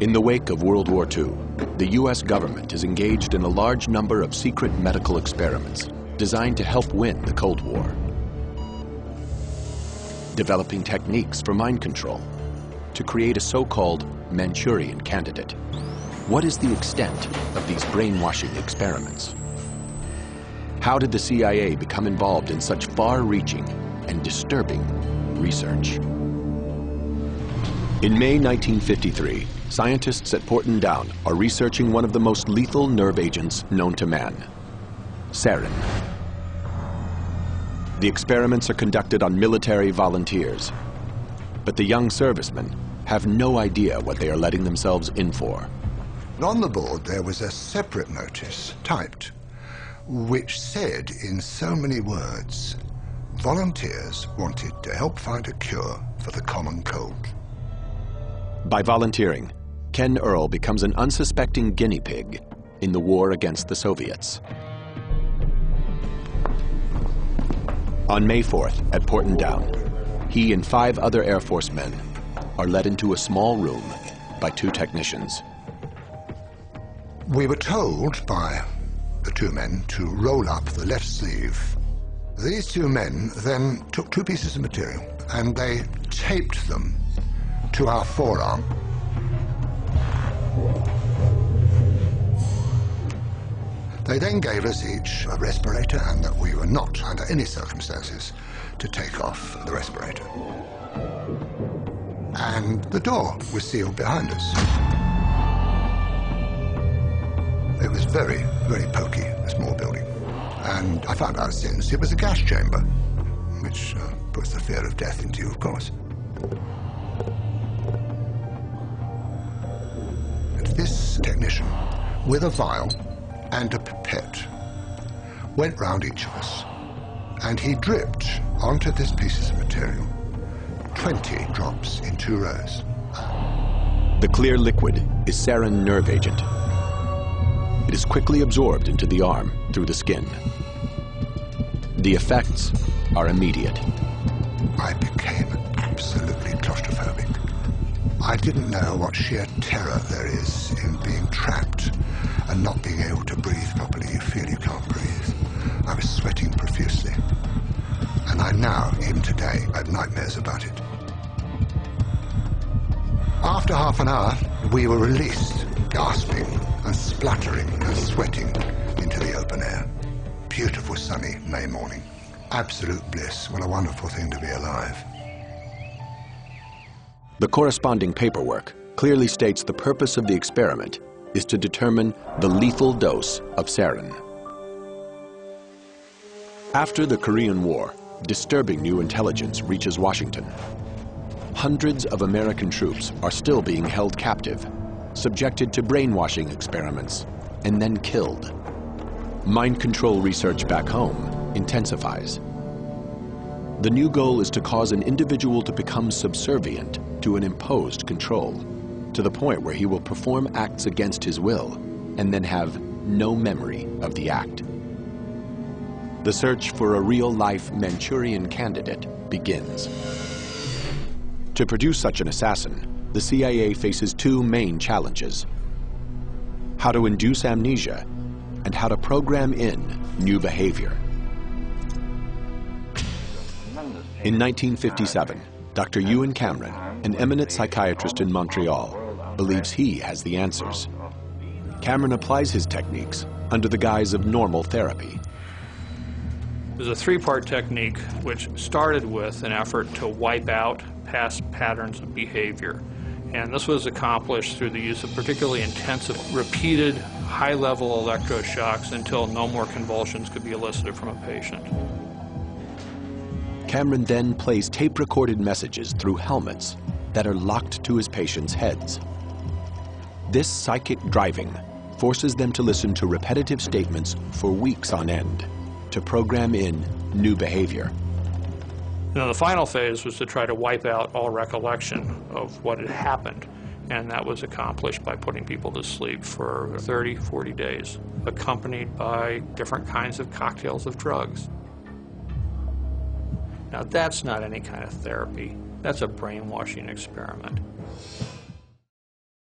In the wake of World War II, the U.S. government is engaged in a large number of secret medical experiments designed to help win the Cold War. Developing techniques for mind control to create a so-called Manchurian candidate. What is the extent of these brainwashing experiments? How did the CIA become involved in such far-reaching and disturbing research? In May 1953, scientists at Porton Down are researching one of the most lethal nerve agents known to man, sarin. The experiments are conducted on military volunteers, but the young servicemen have no idea what they are letting themselves in for. On the board there was a separate notice, typed, which said in so many words, volunteers wanted to help find a cure for the common cold. By volunteering, Ken Earl becomes an unsuspecting guinea pig in the war against the Soviets. On May 4th at Porton Down, he and 5 other Air Force men are led into a small room by 2 technicians. We were told by the 2 men to roll up the left sleeve. These 2 men then took 2 pieces of material and they taped them to our forearm. They then gave us each a respirator and that we were not, under any circumstances, to take off the respirator. And the door was sealed behind us. It was very, very poky, a small building. And I found out since it was a gas chamber, which puts the fear of death into you, of course. And this technician, with a vial and a pipette, went round each of us, and he dripped onto this piece of material 20 drops in 2 rows. The clear liquid is sarin nerve agent. It is quickly absorbed into the arm through the skin. The effects are immediate. I became absolutely claustrophobic. I didn't know what sheer terror there is in being trapped and not being able to breathe properly. You feel you can't breathe. I was sweating profusely. And I now, even today, have nightmares about it. After half an hour, we were released, gasping and spluttering and sweating into the open air. Beautiful sunny May morning. Absolute bliss. What a wonderful thing to be alive. The corresponding paperwork clearly states the purpose of the experiment is to determine the lethal dose of sarin. After the Korean War, disturbing new intelligence reaches Washington. Hundreds of American troops are still being held captive, subjected to brainwashing experiments, and then killed. Mind control research back home intensifies. The new goal is to cause an individual to become subservient to an imposed control, to the point where he will perform acts against his will and then have no memory of the act. The search for a real-life Manchurian candidate begins. To produce such an assassin, the CIA faces 2 main challenges: how to induce amnesia and how to program in new behavior. In 1957, Dr. Ewan Cameron, an eminent psychiatrist in Montreal, believes he has the answers. Cameron applies his techniques under the guise of normal therapy. It was a 3-part technique which started with an effort to wipe out past patterns of behavior. And this was accomplished through the use of particularly intensive, repeated, high-level electroshocks until no more convulsions could be elicited from a patient. Cameron then plays tape-recorded messages through helmets that are locked to his patients' heads. This psychic driving forces them to listen to repetitive statements for weeks on end to program in new behavior. Now, the final phase was to try to wipe out all recollection of what had happened, and that was accomplished by putting people to sleep for 30, 40 days, accompanied by different kinds of cocktails of drugs. Now, that's not any kind of therapy. That's a brainwashing experiment.